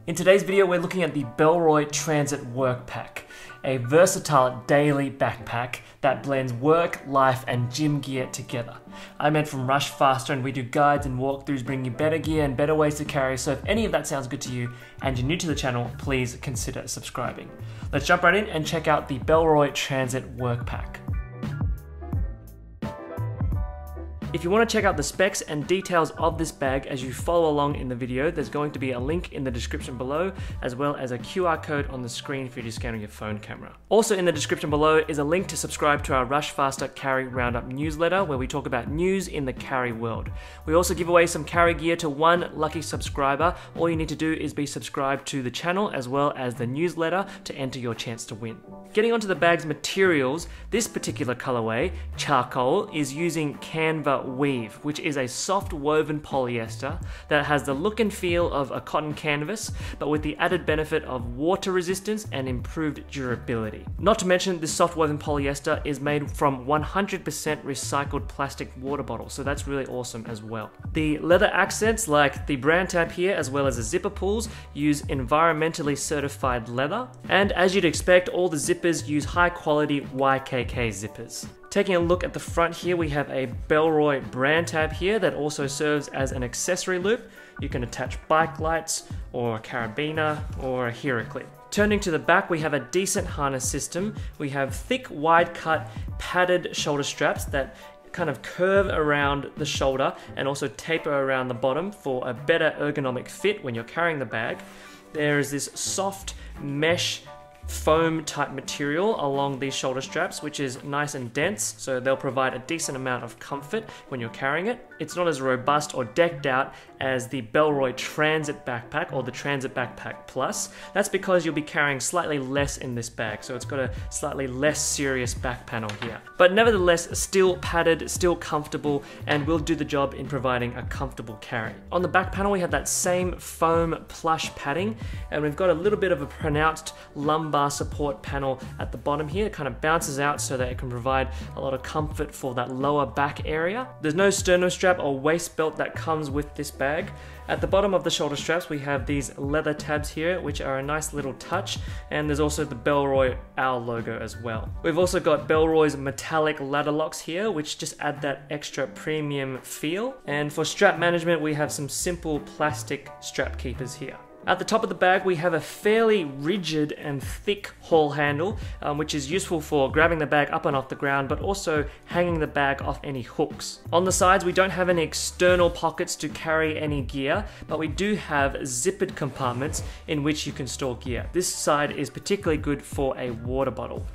In today's video, we're looking at the Bellroy Transit Workpack, a versatile daily backpack that blends work, life, and gym gear together. I'm Ed from Rushfaster, and we do guides and walkthroughs bringing you better gear and better ways to carry, so if any of that sounds good to you and you're new to the channel, please consider subscribing. Let's jump right in and check out the Bellroy Transit Workpack. If you want to check out the specs and details of this bag as you follow along in the video, there's going to be a link in the description below, as well as a QR code on the screen for you to scan on your phone camera. Also in the description below is a link to subscribe to our Rushfaster Carry Roundup newsletter, where we talk about news in the carry world. We also give away some carry gear to one lucky subscriber. All you need to do is be subscribed to the channel as well as the newsletter to enter your chance to win. Getting onto the bag's materials, this particular colorway, charcoal, is using Canva Weave, which is a soft woven polyester that has the look and feel of a cotton canvas, but with the added benefit of water resistance and improved durability. Not to mention, this soft woven polyester is made from 100% recycled plastic water bottles, so that's really awesome as well. The leather accents like the brand tab here, as well as the zipper pulls, use environmentally certified leather, and as you'd expect, all the zippers use high quality YKK zippers. Taking a look at the front here, we have a Bellroy brand tab here that also serves as an accessory loop. You can attach bike lights or a carabiner or a hero clip. Turning to the back, we have a decent harness system. We have thick, wide cut, padded shoulder straps that kind of curve around the shoulder and also taper around the bottom for a better ergonomic fit when you're carrying the bag. There is this soft mesh foam type material along these shoulder straps, which is nice and dense, so they'll provide a decent amount of comfort when you're carrying it. It's not as robust or decked out as the Bellroy Transit Backpack or the Transit Backpack Plus. That's because you'll be carrying slightly less in this bag, so it's got a slightly less serious back panel here. But nevertheless, still padded, still comfortable, and will do the job in providing a comfortable carry. On the back panel, we have that same foam plush padding, and we've got a little bit of a pronounced lumbar support panel at the bottom here. It kind of bounces out so that it can provide a lot of comfort for that lower back area. There's no sternum strap or waist belt that comes with this bag. At the bottom of the shoulder straps, we have these leather tabs here, which are a nice little touch, and there's also the Bellroy owl logo as well. We've also got Bellroy's metallic ladder locks here, which just add that extra premium feel. And for strap management, we have some simple plastic strap keepers here. At the top of the bag, we have a fairly rigid and thick haul handle, which is useful for grabbing the bag up and off the ground, but also hanging the bag off any hooks. On the sides, we don't have any external pockets to carry any gear, but we do have zippered compartments in which you can store gear. This side is particularly good for a water bottle.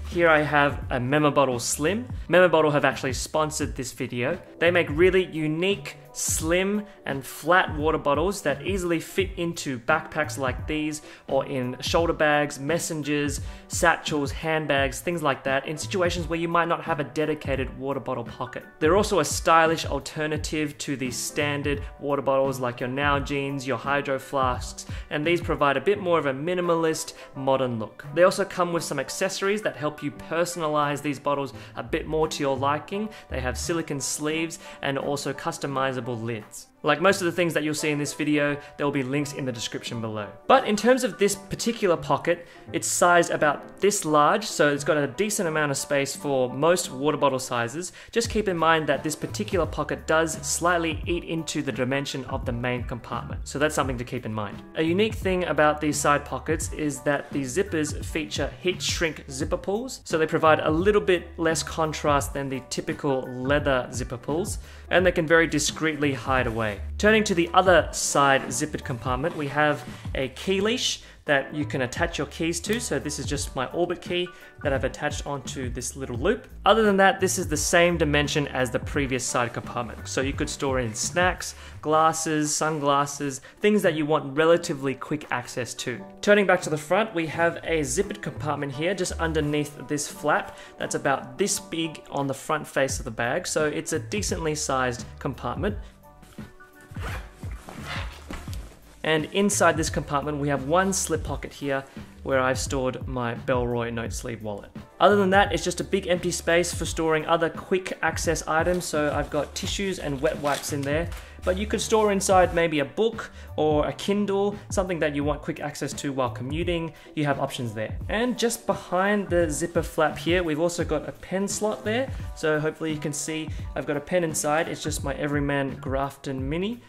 Here I have a Memo Bottle Slim. Memo Bottle have actually sponsored this video. They make really unique, slim and flat water bottles that easily fit into backpacks like these, or in shoulder bags, messengers, satchels, handbags, things like that, in situations where you might not have a dedicated water bottle pocket. They're also a stylish alternative to the standard water bottles like your Nalgene's, your Hydro Flasks, and these provide a bit more of a minimalist, modern look. They also come with some accessories that help you personalize these bottles a bit more to your liking. They have silicone sleeves and also customizable lids. Like most of the things that you'll see in this video, there will be links in the description below. But in terms of this particular pocket, it's sized about this large, so it's got a decent amount of space for most water bottle sizes. Just keep in mind that this particular pocket does slightly eat into the dimension of the main compartment, so that's something to keep in mind. A unique thing about these side pockets is that the zippers feature heat shrink zipper pulls, so they provide a little bit less contrast than the typical leather zipper pulls, and they can very discreetly hide away. Turning to the other side zippered compartment, we have a key leash that you can attach your keys to. So this is just my Orbit key that I've attached onto this little loop. Other than that, this is the same dimension as the previous side compartment. So you could store in snacks, glasses, sunglasses, things that you want relatively quick access to. Turning back to the front, we have a zippered compartment here just underneath this flap that's about this big on the front face of the bag. So it's a decently sized compartment. And inside this compartment, we have one slip pocket here where I've stored my Bellroy note sleeve wallet. Other than that, it's just a big empty space for storing other quick access items. So I've got tissues and wet wipes in there, but you could store inside maybe a book or a Kindle, something that you want quick access to while commuting. You have options there. And just behind the zipper flap here, we've also got a pen slot there. So hopefully you can see I've got a pen inside. It's just my Everyman Grafton Mini.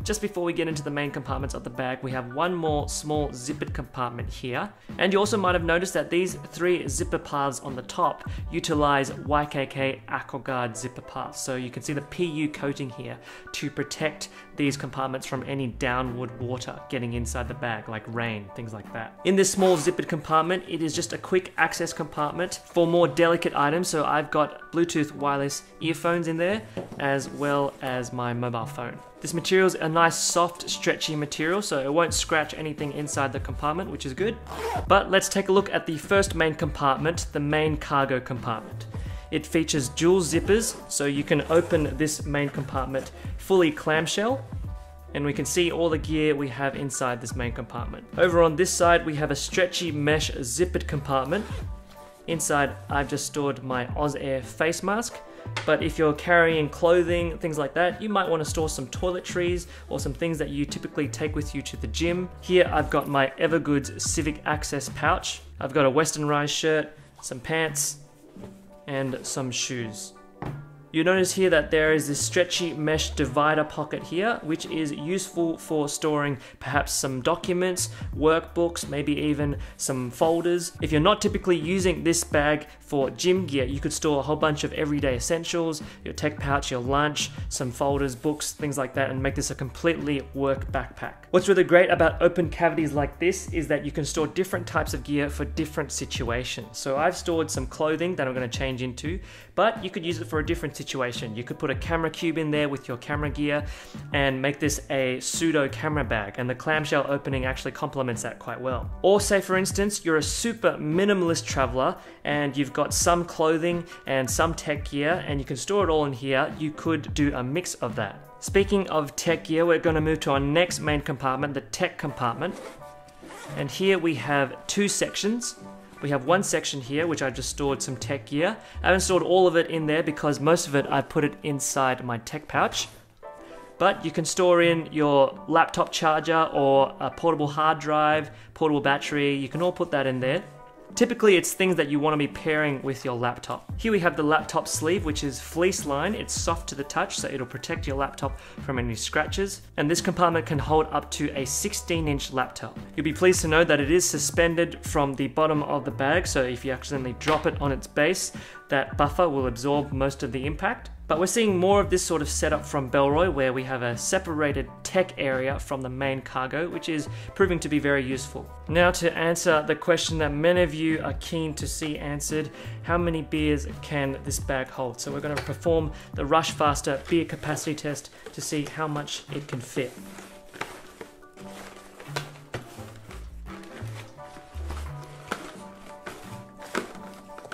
Just before we get into the main compartments of the bag, we have one more small zippered compartment here. And you also might have noticed that these 3 zipper paths on the top utilize YKK AquaGuard zipper paths. So you can see the PU coating here to protect these compartments from any downward water getting inside the bag, like rain, things like that. In this small zippered compartment, it is just a quick access compartment for more delicate items. So I've got Bluetooth wireless earphones in there, as well as my mobile phone. This material is a nice soft stretchy material, so it won't scratch anything inside the compartment, which is good. But let's take a look at the first main compartment, the main cargo compartment. It features dual zippers, so you can open this main compartment fully clamshell, and we can see all the gear we have inside this main compartment. Over on this side we have a stretchy mesh zippered compartment. Inside I've just stored my Ozair face mask. But if you're carrying clothing, things like that, you might want to store some toiletries or some things that you typically take with you to the gym. Here I've got my Evergoods Civic Access pouch. I've got a Westernized shirt, some pants, and some shoes. You notice here that there is this stretchy mesh divider pocket here, which is useful for storing perhaps some documents, workbooks, maybe even some folders. If you're not typically using this bag for gym gear, you could store a whole bunch of everyday essentials, your tech pouch, your lunch, some folders, books, things like that, and make this a completely work backpack. What's really great about open cavities like this is that you can store different types of gear for different situations. So I've stored some clothing that I'm going to change into, but you could use it for a different situation. You could put a camera cube in there with your camera gear and make this a pseudo camera bag, and the clamshell opening actually complements that quite well. Or say for instance, you're a super minimalist traveler and you've got some clothing and some tech gear and you can store it all in here. You could do a mix of that. Speaking of tech gear, we're going to move to our next main compartment, the tech compartment. And here we have 2 sections. We have one section here, which I've just stored some tech gear. I haven't stored all of it in there because most of it I put it inside my tech pouch. But you can store in your laptop charger or a portable hard drive, portable battery. You can all put that in there. Typically it's things that you want to be pairing with your laptop. Here we have the laptop sleeve, which is fleece lined. It's soft to the touch, so it'll protect your laptop from any scratches. And this compartment can hold up to a 16-inch laptop. You'll be pleased to know that it is suspended from the bottom of the bag, so if you accidentally drop it on its base, that buffer will absorb most of the impact. But we're seeing more of this sort of setup from Bellroy, where we have a separated tech area from the main cargo, which is proving to be very useful. Now to answer the question that many of you are keen to see answered, how many beers can this bag hold? So we're going to perform the Rushfaster beer capacity test to see how much it can fit.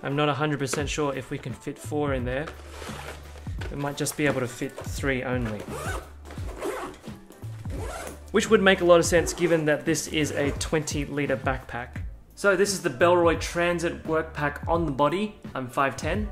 I'm not 100% sure if we can fit 4 in there. We might just be able to fit 3 only. Which would make a lot of sense given that this is a 20-litre backpack. So this is the Bellroy Transit Workpack on the body. I'm 5'10".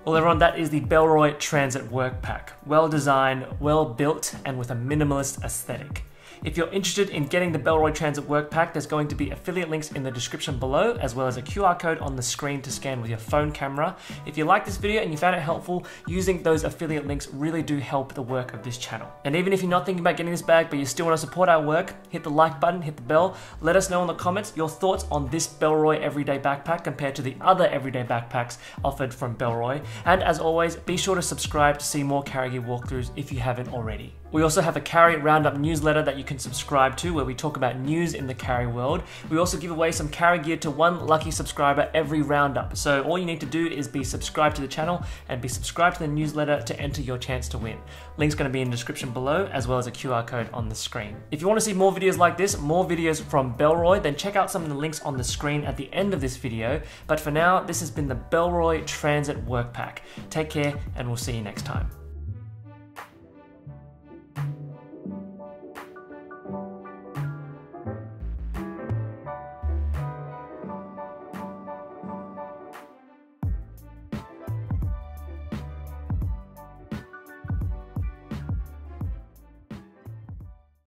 Well everyone, that is the Bellroy Transit Workpack. Well designed, well built, and with a minimalist aesthetic. If you're interested in getting the Bellroy Transit Workpack, there's going to be affiliate links in the description below, as well as a QR code on the screen to scan with your phone camera. If you like this video and you found it helpful, using those affiliate links really do help the work of this channel. And even if you're not thinking about getting this bag, but you still want to support our work, hit the like button, hit the bell, let us know in the comments your thoughts on this Bellroy everyday backpack compared to the other everyday backpacks offered from Bellroy. And as always, be sure to subscribe to see more carry gear walkthroughs if you haven't already. We also have a carry roundup newsletter that you can subscribe to, where we talk about news in the carry world. We also give away some carry gear to one lucky subscriber every roundup. So all you need to do is be subscribed to the channel and be subscribed to the newsletter to enter your chance to win. Link's going to be in the description below, as well as a QR code on the screen. If you want to see more videos like this, more videos from Bellroy, then check out some of the links on the screen at the end of this video. But for now, this has been the Bellroy Transit Workpack. Take care, and we'll see you next time.